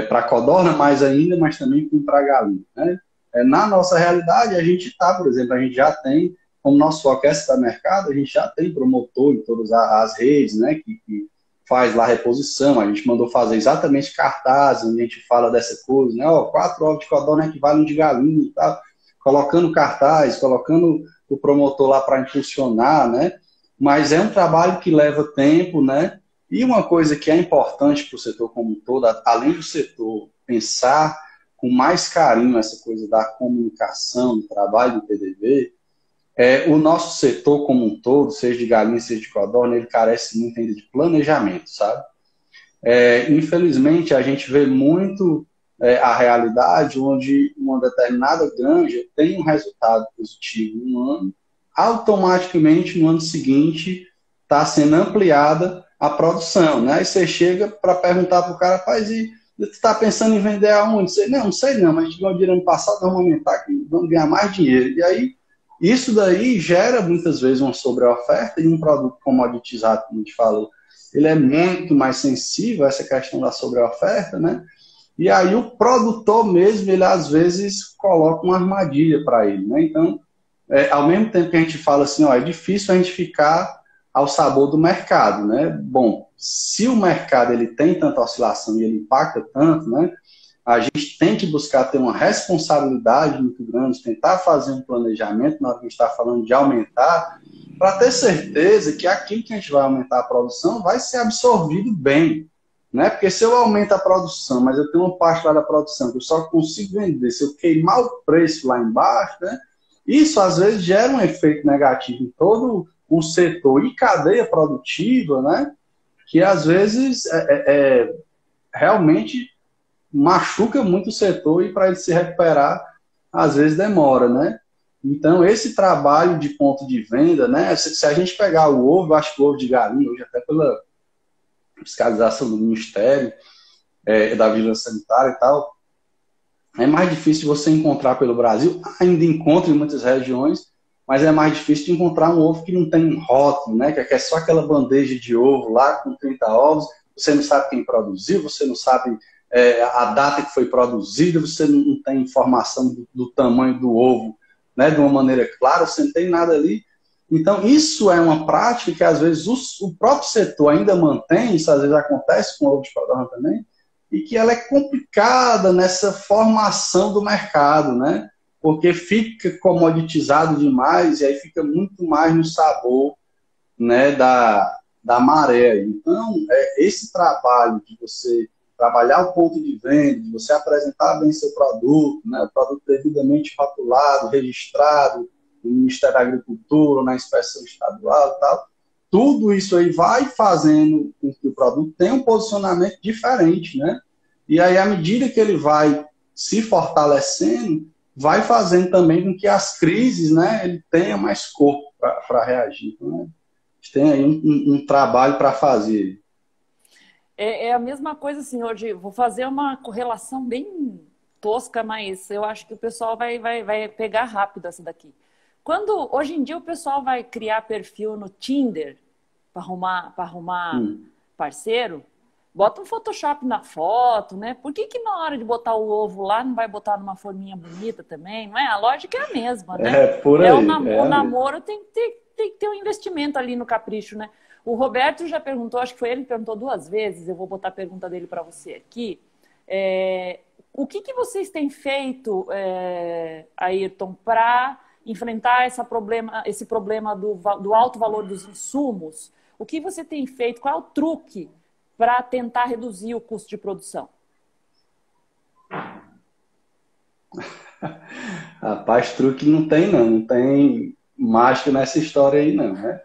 Speaker 2: para codorna mais ainda, mas também para galinha, né? Na nossa realidade, a gente está, por exemplo, a gente já tem, como nosso foco é supermercado, a gente já tem promotor em todas as redes, né? Que faz lá reposição. A gente mandou fazer exatamente cartazes, onde a gente fala dessa coisa, né? Ó, 4 ovos de codorna equivalem um de galinha e tal, colocando cartaz, colocando o promotor lá para impulsionar, né? Mas é um trabalho que leva tempo, né? E uma coisa que é importante para o setor como um todo, além do setor pensar com mais carinho essa coisa da comunicação, do trabalho do PDV, o nosso setor como um todo, seja de galinha, seja de codorna, ele carece muito ainda de planejamento, sabe? Infelizmente, a gente vê muito a realidade onde uma determinada granja tem um resultado positivo em um ano, automaticamente no ano seguinte está sendo ampliada a produção, né? Aí você chega para perguntar para o cara, rapaz, e você está pensando em vender aonde? Você, não sei não, mas a gente ganhou dinheiro ano passado, vamos aumentar, que vamos ganhar mais dinheiro. E aí, isso daí gera muitas vezes uma sobreoferta e um produto comoditizado, como a gente falou, ele é muito mais sensível a essa questão da sobreoferta, né? E aí o produtor mesmo, ele às vezes coloca uma armadilha para ele, né? Então, ao mesmo tempo que a gente fala assim, ó, é difícil a gente ficar ao sabor do mercado, né? Bom, se o mercado ele tem tanta oscilação e ele impacta tanto, né? A gente tem que buscar ter uma responsabilidade muito grande, tentar fazer um planejamento na hora que a gente está falando de aumentar, para ter certeza que aquilo que a gente vai aumentar a produção vai ser absorvido bem, né? Porque se eu aumento a produção, mas eu tenho uma parte lá da produção que eu só consigo vender se eu queimar o preço lá embaixo, né? Isso às vezes gera um efeito negativo em todo o setor e cadeia produtiva, né? Que às vezes realmente machuca muito o setor e para ele se recuperar às vezes demora, né? Então, esse trabalho de ponto de venda, né? Se a gente pegar o ovo, acho que o ovo de galinha, hoje até pela fiscalização do Ministério, da Vigilância Sanitária e tal, é mais difícil você encontrar pelo Brasil, ainda encontra em muitas regiões, mas é mais difícil de encontrar um ovo que não tem rótulo, né? Que é só aquela bandeja de ovo lá com 30 ovos, você não sabe quem produziu, você não sabe a data que foi produzida, você não tem informação do tamanho do ovo, né, de uma maneira clara, você não tem nada ali. Então, isso é uma prática que, às vezes, o próprio setor ainda mantém, isso às vezes acontece com o ovo de codorna também, e que ela é complicada nessa formação do mercado, né? Porque fica comoditizado demais e aí fica muito mais no sabor, né, da maré. Então, esse trabalho de você trabalhar o ponto de venda, de você apresentar bem seu produto, né, o produto devidamente rotulado, registrado no Ministério da Agricultura, na inspeção estadual e tal, tudo isso aí vai fazendo com que o produto tenha um posicionamento diferente, né? E aí, à medida que ele vai se fortalecendo, vai fazendo também com que as crises, né, ele tenha mais corpo para reagir. Então, né? A gente tem aí um trabalho para fazer.
Speaker 1: É a mesma coisa assim, hoje vou fazer uma correlação bem tosca, mas eu acho que o pessoal vai pegar rápido essa daqui. Quando hoje em dia o pessoal vai criar perfil no Tinder para arrumar parceiro, bota um Photoshop na foto, né? Por que na hora de botar o ovo lá não vai botar numa forminha bonita também? Não é? A lógica é a mesma, né?
Speaker 2: Por aí.
Speaker 1: O namoro tem que ter um investimento ali no capricho, né? O Roberto já perguntou, acho que foi ele que perguntou 2 vezes, eu vou botar a pergunta dele para você aqui. O que vocês têm feito, Ayrton, para enfrentar esse problema do alto valor dos insumos? O que você tem feito? Qual é o truque para tentar reduzir o custo de produção?
Speaker 2: Rapaz, truque não tem, não. Não tem mágica nessa história aí, não, né?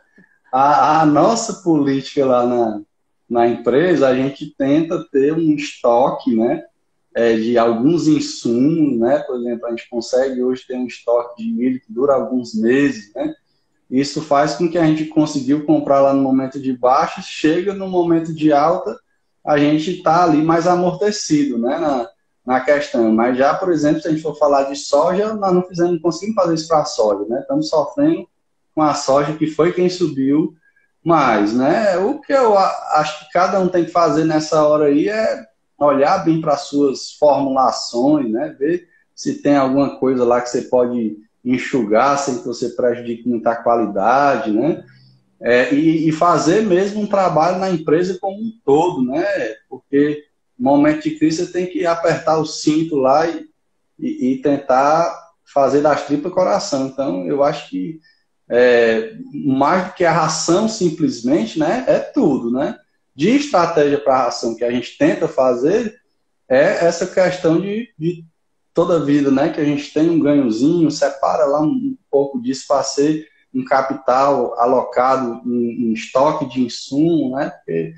Speaker 2: A nossa política lá na empresa, a gente tenta ter um estoque, né, de alguns insumos, né? Por exemplo, a gente consegue hoje ter um estoque de milho que dura alguns meses, né? Isso faz com que a gente conseguiu comprar lá no momento de baixa, chega no momento de alta, a gente está ali mais amortecido, né, na questão. Mas já, por exemplo, se a gente for falar de soja, nós não conseguimos fazer isso para a soja, né? Estamos sofrendo com a soja, que foi quem subiu mais, né? O que eu acho que cada um tem que fazer nessa hora aí é olhar bem para as suas formulações, né? Ver se tem alguma coisa lá que você pode enxugar sem que você prejudique muita qualidade, né? E fazer mesmo um trabalho na empresa como um todo, né? Porque no momento de crise você tem que apertar o cinto lá e tentar fazer das tripas coração. Então, eu acho que mais do que a ração simplesmente, né? É tudo, né? De estratégia para a ração que a gente tenta fazer é essa questão de toda vida, né? Que a gente tem um ganhozinho, separa lá um pouco disso para ser um capital alocado em estoque de insumo, né? Porque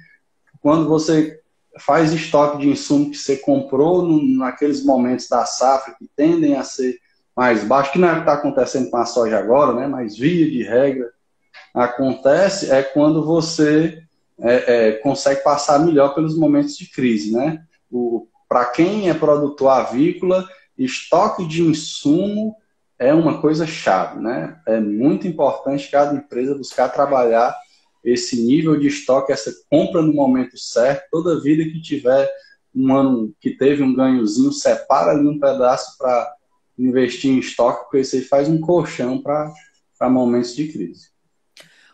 Speaker 2: quando você faz estoque de insumo que você comprou naqueles momentos da safra que tendem a ser mais baixos, que não é o que está acontecendo com a soja agora, né? Mas via de regra acontece quando você consegue passar melhor pelos momentos de crise, né? Para quem é produtor avícola, estoque de insumo é uma coisa chave, né? É muito importante cada empresa buscar trabalhar esse nível de estoque, essa compra no momento certo. Toda vida que tiver um ano que teve um ganhozinho, separa ali um pedaço para investir em estoque, porque isso aí faz um colchão para momentos de crise.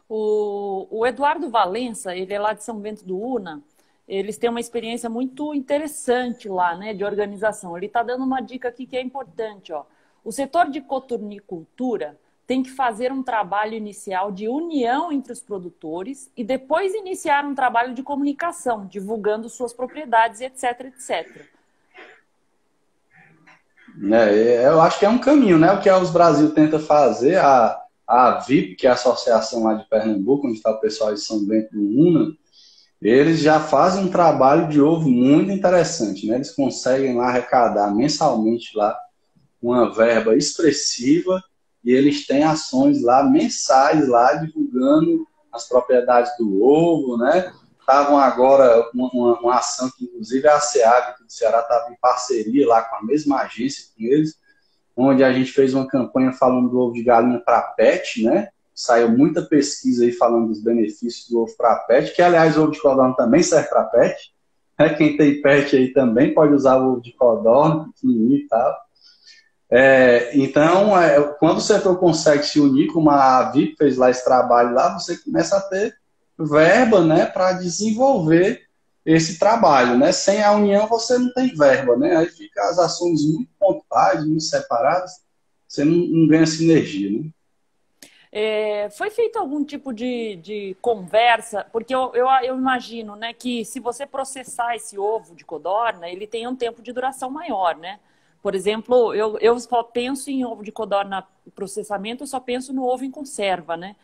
Speaker 1: O Eduardo Valença, ele é lá de São Bento do Una. Eles têm uma experiência muito interessante lá, né, de organização. Ele está dando uma dica aqui que é importante, ó. O setor de coturnicultura tem que fazer um trabalho inicial de união entre os produtores e depois iniciar um trabalho de comunicação, divulgando suas propriedades, etc, etc.
Speaker 2: Eu acho que é um caminho, né? O que a Os Brasil tenta fazer, a VIP, que é a associação lá de Pernambuco, onde está o pessoal de São Bento do Una, eles já fazem um trabalho de ovo muito interessante, né? Eles conseguem lá arrecadar mensalmente lá uma verba expressiva e eles têm ações lá mensais lá divulgando as propriedades do ovo, né? Estavam agora uma ação que inclusive a SEAG do Ceará estava em parceria lá com a mesma agência com eles, onde a gente fez uma campanha falando do ovo de galinha para pet, né? Saiu muita pesquisa aí falando dos benefícios do ovo para pet, que aliás o ovo de codorna também serve para pet. Quem tem pet aí também pode usar o ovo de codorna, pequenininho e tal. Então, quando o setor consegue se unir, como a VIP fez lá esse trabalho lá, você começa a ter verba, né, para desenvolver esse trabalho, né? Sem a união você não tem verba, né? Aí fica as ações muito pontuais, muito separadas, você não ganha sinergia, né?
Speaker 1: Foi feito algum tipo de conversa? Porque eu imagino, né, que se você processar esse ovo de codorna, ele tem um tempo de duração maior, né? Por exemplo, eu só penso em ovo de codorna processamento, eu só penso no ovo em conserva, né?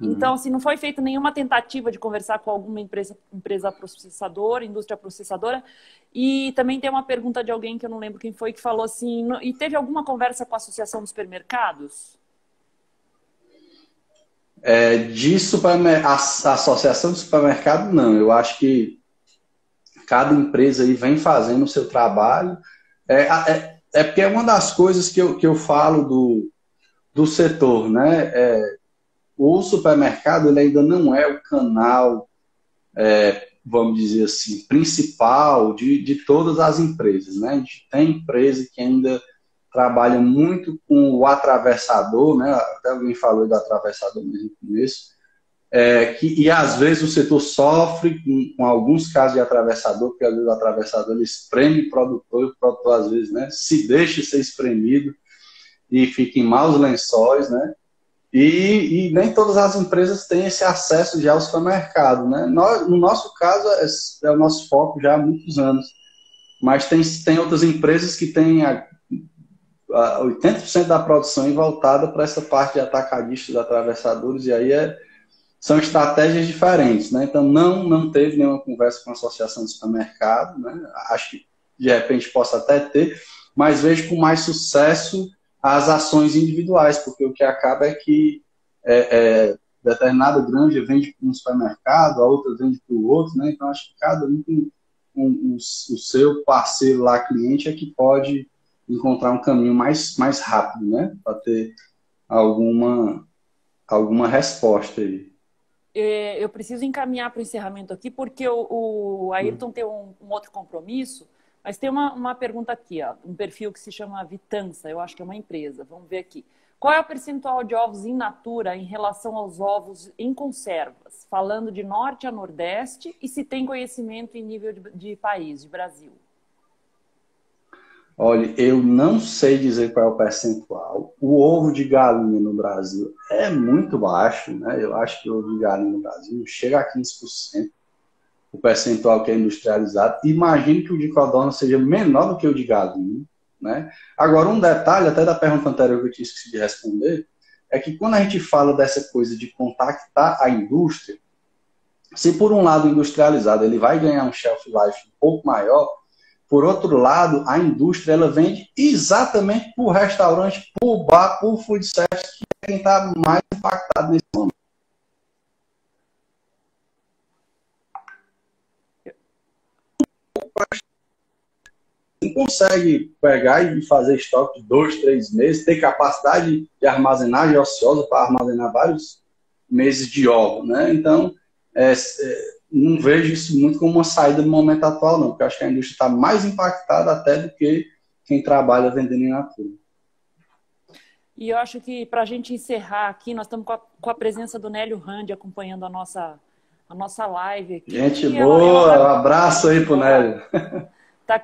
Speaker 1: Então, assim, não foi feita nenhuma tentativa de conversar com alguma empresa processadora, indústria processadora. E também tem uma pergunta de alguém que eu não lembro quem foi, que falou assim, e teve alguma conversa com a Associação dos Supermercados?
Speaker 2: A Associação do Supermercado, não. Eu acho que cada empresa aí vem fazendo o seu trabalho. Porque é uma das coisas que eu falo do setor, né? O supermercado ele ainda não é o canal, vamos dizer assim, principal de todas as empresas, né? A gente tem empresa que ainda trabalha muito com o atravessador, né? Até alguém falou do atravessador mesmo no começo. E às vezes o setor sofre com alguns casos de atravessador, porque às vezes o atravessador ele espreme o produtor, e o produtor às vezes, né, se deixa ser espremido e fica em maus lençóis, né? E nem todas as empresas têm esse acesso já ao supermercado, né? No nosso caso, é o nosso foco já há muitos anos. Mas tem outras empresas que têm 80% da produção voltada para essa parte de atacadistas, atravessadores, e aí são estratégias diferentes, né? Então, não teve nenhuma conversa com a Associação de Supermercado, né? Acho que, de repente, possa até ter, mas vejo com mais sucesso as ações individuais, porque o que acaba é que determinada granja vende para um supermercado, a outra vende para o outro, né? Então, acho que cada um tem o seu parceiro lá, cliente, é que pode encontrar um caminho mais rápido, né? Para ter alguma resposta aí.
Speaker 1: Eu preciso encaminhar para o encerramento aqui, porque o Ayrton tem um outro compromisso, mas tem uma pergunta aqui, ó, um perfil que se chama Vitança, eu acho que é uma empresa, vamos ver aqui. Qual é o percentual de ovos in natura em relação aos ovos em conservas? Falando de norte a nordeste, e se tem conhecimento em nível de país, de Brasil?
Speaker 2: Olha, eu não sei dizer qual é o percentual. O ovo de galinha no Brasil é muito baixo, né? Eu acho que o ovo de galinha no Brasil chega a 15%, o percentual que é industrializado. Imagino que o de codorna seja menor do que o de galinha, né? Agora, um detalhe, até da pergunta anterior que eu tinha esquecido de responder, é que quando a gente fala dessa coisa de contactar a indústria, se por um lado industrializado ele vai ganhar um shelf life um pouco maior, por outro lado, a indústria ela vende exatamente para o restaurante, para o bar, para o food service, que é quem está mais impactado nesse momento. Não consegue pegar e fazer estoque de 2, 3 meses, ter capacidade de armazenagem ociosa para armazenar vários meses de ovos, né? Então, não vejo isso muito como uma saída no momento atual, não, porque acho que a indústria está mais impactada até do que quem trabalha vendendo in natura.
Speaker 1: E eu acho que, para a gente encerrar aqui, nós estamos com a presença do Nélio Randi acompanhando a nossa live aqui.
Speaker 2: Gente boa, um abraço aí pro Nélio.
Speaker 1: Está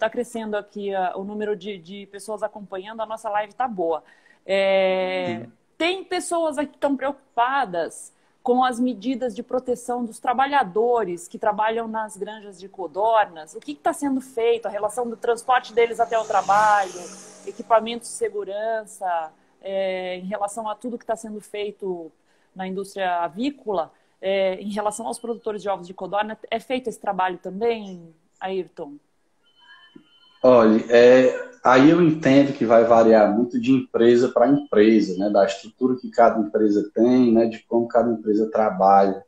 Speaker 1: crescendo aqui o número de pessoas acompanhando, a nossa live está boa. Tem pessoas aqui que estão preocupadas com as medidas de proteção dos trabalhadores que trabalham nas granjas de codornas. O que está sendo feito? A relação do transporte deles até o trabalho, equipamentos de segurança, em relação a tudo que está sendo feito na indústria avícola, em relação aos produtores de ovos de codorna, é feito esse trabalho também, Ayrton?
Speaker 2: Olha, aí eu entendo que vai variar muito de empresa para empresa, né, da estrutura que cada empresa tem, né, de como cada empresa trabalha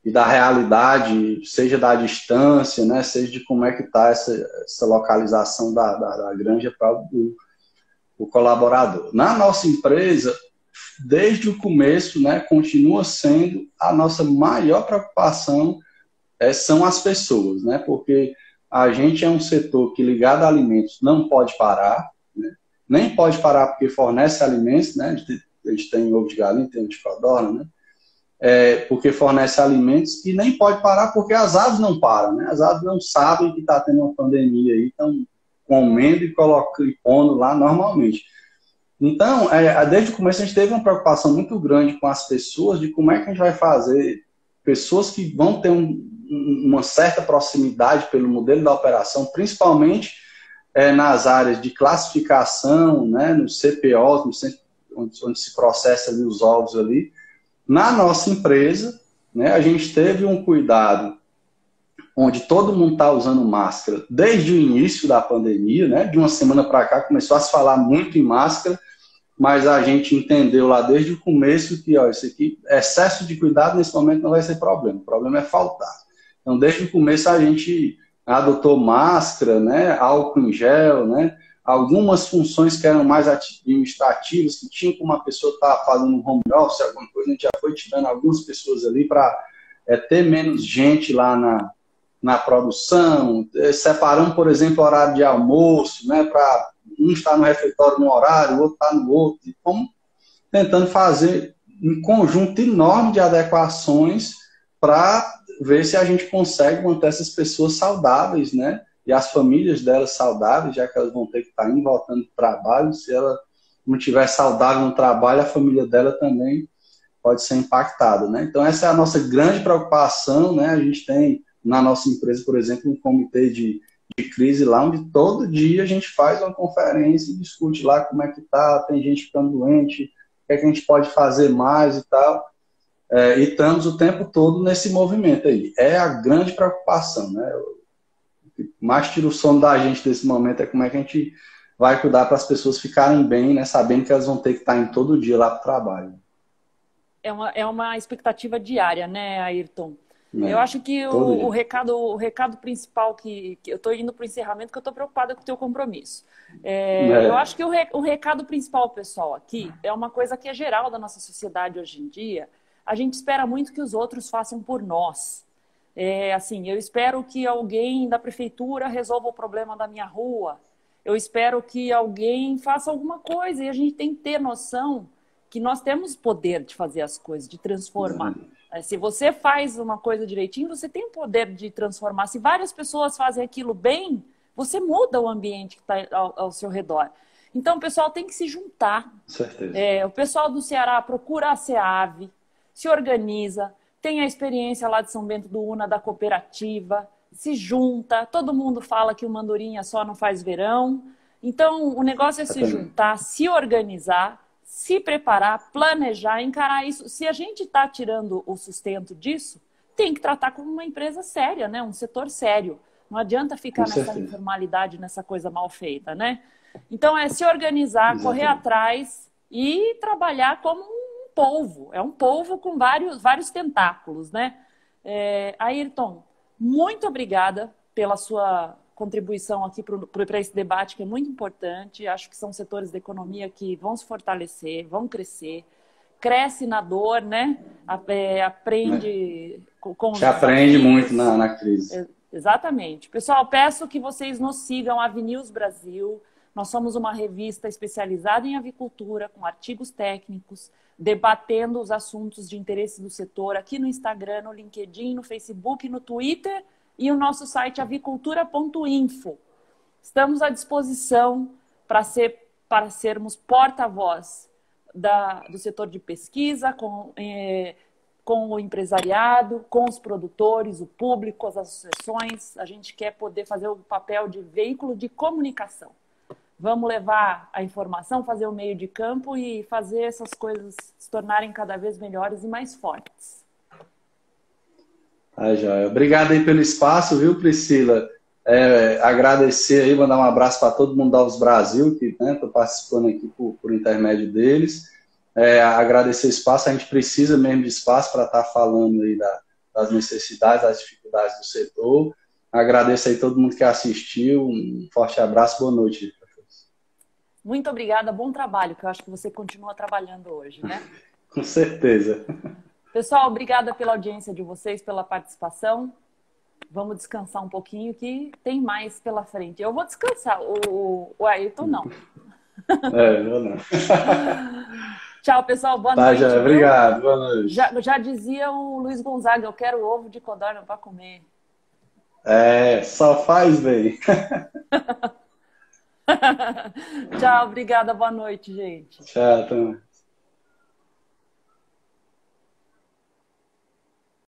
Speaker 2: e da realidade, seja da distância, né, seja de como é que está essa localização da granja para o colaborador. Na nossa empresa, desde o começo, né, continua sendo a nossa maior preocupação são as pessoas, né, porque a gente é um setor que, ligado a alimentos, não pode parar, né? Nem pode parar porque fornece alimentos, né? A gente tem ovo de galinha, tem ovo de codorna, né? Porque fornece alimentos, e nem pode parar porque as aves não param, né? As aves não sabem que está tendo uma pandemia aí, estão comendo e pondo lá normalmente. Então, desde o começo a gente teve uma preocupação muito grande com as pessoas, de como é que a gente vai fazer pessoas que vão ter uma certa proximidade pelo modelo da operação, principalmente nas áreas de classificação, né, no CPO, no centro, onde se processa ali os ovos ali. Na nossa empresa, né, a gente teve um cuidado onde todo mundo está usando máscara desde o início da pandemia, né, de uma semana para cá começou a se falar muito em máscara, mas a gente entendeu lá desde o começo que isso aqui, excesso de cuidado nesse momento não vai ser problema, o problema é faltar. Então, desde o começo a gente adotou máscara, né, álcool em gel, né, algumas funções que eram mais administrativas, que tinham como uma pessoa estar fazendo um home office, alguma coisa, a gente já foi tirando algumas pessoas ali para ter menos gente lá na produção, separando, por exemplo, o horário de almoço, né, para um estar no refeitório num horário, o outro estar no outro, e como tentando fazer um conjunto enorme de adequações para ver se a gente consegue manter essas pessoas saudáveis, né? E as famílias delas saudáveis, já que elas vão ter que estar indo voltando para o trabalho. Se ela não estiver saudável no trabalho, a família dela também pode ser impactada, né? Então, essa é a nossa grande preocupação, né? A gente tem na nossa empresa, por exemplo, um comitê de crise lá, onde todo dia a gente faz uma conferência e discute lá como é que tá, tem gente ficando doente, o que é que a gente pode fazer mais e tal. E estamos o tempo todo nesse movimento aí. É a grande preocupação, né? O que mais tira o sono da gente desse momento é como é que a gente vai cuidar para as pessoas ficarem bem, né? Sabendo que elas vão ter que estar indo todo dia lá para o trabalho.
Speaker 1: É uma expectativa diária, né, Ayrton? Eu
Speaker 2: Né?
Speaker 1: acho que
Speaker 2: Todo
Speaker 1: o
Speaker 2: dia.
Speaker 1: recado principal que eu estou indo para o encerramento, que eu estou preocupada com o teu compromisso. Eu
Speaker 2: É,
Speaker 1: acho que o recado principal, pessoal, aqui é uma coisa que é geral da nossa sociedade hoje em dia. A gente espera muito que os outros façam por nós. Assim, eu espero que alguém da prefeitura resolva o problema da minha rua. Eu espero que alguém faça alguma coisa. E a gente tem que ter noção que nós temos poder de fazer as coisas, de transformar. Se você faz uma coisa direitinho, você tem o poder de transformar. Se várias pessoas fazem aquilo bem, você muda o ambiente que está ao seu redor. Então, o pessoal tem que se juntar.
Speaker 2: certeza.
Speaker 1: O pessoal do Ceará procura a SEAV, se organiza, tem a experiência lá de São Bento do Una, da cooperativa, se junta, todo mundo fala que o Mandurinha só não faz verão. Então, o negócio é se
Speaker 2: Exatamente.
Speaker 1: juntar, se organizar, se preparar, planejar, encarar isso. Se a gente está tirando o sustento disso, tem que tratar como uma empresa séria, né? Um setor sério. Não adianta
Speaker 2: Com
Speaker 1: ficar nessa
Speaker 2: certeza.
Speaker 1: informalidade, nessa coisa mal feita, né? Então, é se organizar, correr
Speaker 2: Exatamente.
Speaker 1: atrás e trabalhar como um polvo. É um polvo com vários tentáculos, né? Ayrton, muito obrigada pela sua contribuição aqui para esse debate, que é muito importante. Acho que são setores da economia que vão se fortalecer, vão crescer. Cresce na dor, né?
Speaker 2: Né?
Speaker 1: Aprende com
Speaker 2: Te
Speaker 1: os
Speaker 2: aprende muito
Speaker 1: desafios.
Speaker 2: na crise.
Speaker 1: Exatamente. Pessoal, peço que vocês nos sigam, Avinews Brasil. Nós somos uma revista especializada em avicultura, com artigos técnicos, debatendo os assuntos de interesse do setor aqui no Instagram, no LinkedIn, no Facebook, no Twitter e o nosso site avicultura.info. Estamos à disposição para sermos porta-voz do setor de pesquisa, com o empresariado, com os produtores, o público, as associações. A gente quer poder fazer o papel de veículo de comunicação. Vamos levar a informação, fazer o meio de campo e fazer essas coisas se tornarem cada vez melhores e mais fortes.
Speaker 2: Joia. Obrigado aí pelo espaço, viu, Priscila? Agradecer aí, mandar um abraço para todo mundo da Alves Brasil, que estou participando aqui por intermédio deles. Agradecer o espaço, a gente precisa mesmo de espaço para estar falando aí das necessidades, das dificuldades do setor. Agradeço aí todo mundo que assistiu, um forte abraço, boa noite.
Speaker 1: Muito obrigada, bom trabalho, que eu acho que você continua trabalhando hoje, né?
Speaker 2: Com certeza.
Speaker 1: Pessoal, obrigada pela audiência de vocês, pela participação. Vamos descansar um pouquinho que tem mais pela frente. Eu vou descansar, o Ayrton não.
Speaker 2: Eu não.
Speaker 1: Tchau, pessoal, boa
Speaker 2: Tá,
Speaker 1: noite,
Speaker 2: já,
Speaker 1: viu?
Speaker 2: obrigado, boa noite.
Speaker 1: Já dizia o Luiz Gonzaga, eu quero ovo de codorna para comer.
Speaker 2: Só faz bem.
Speaker 1: Tchau, obrigada, boa noite, gente.
Speaker 2: Tchau, também.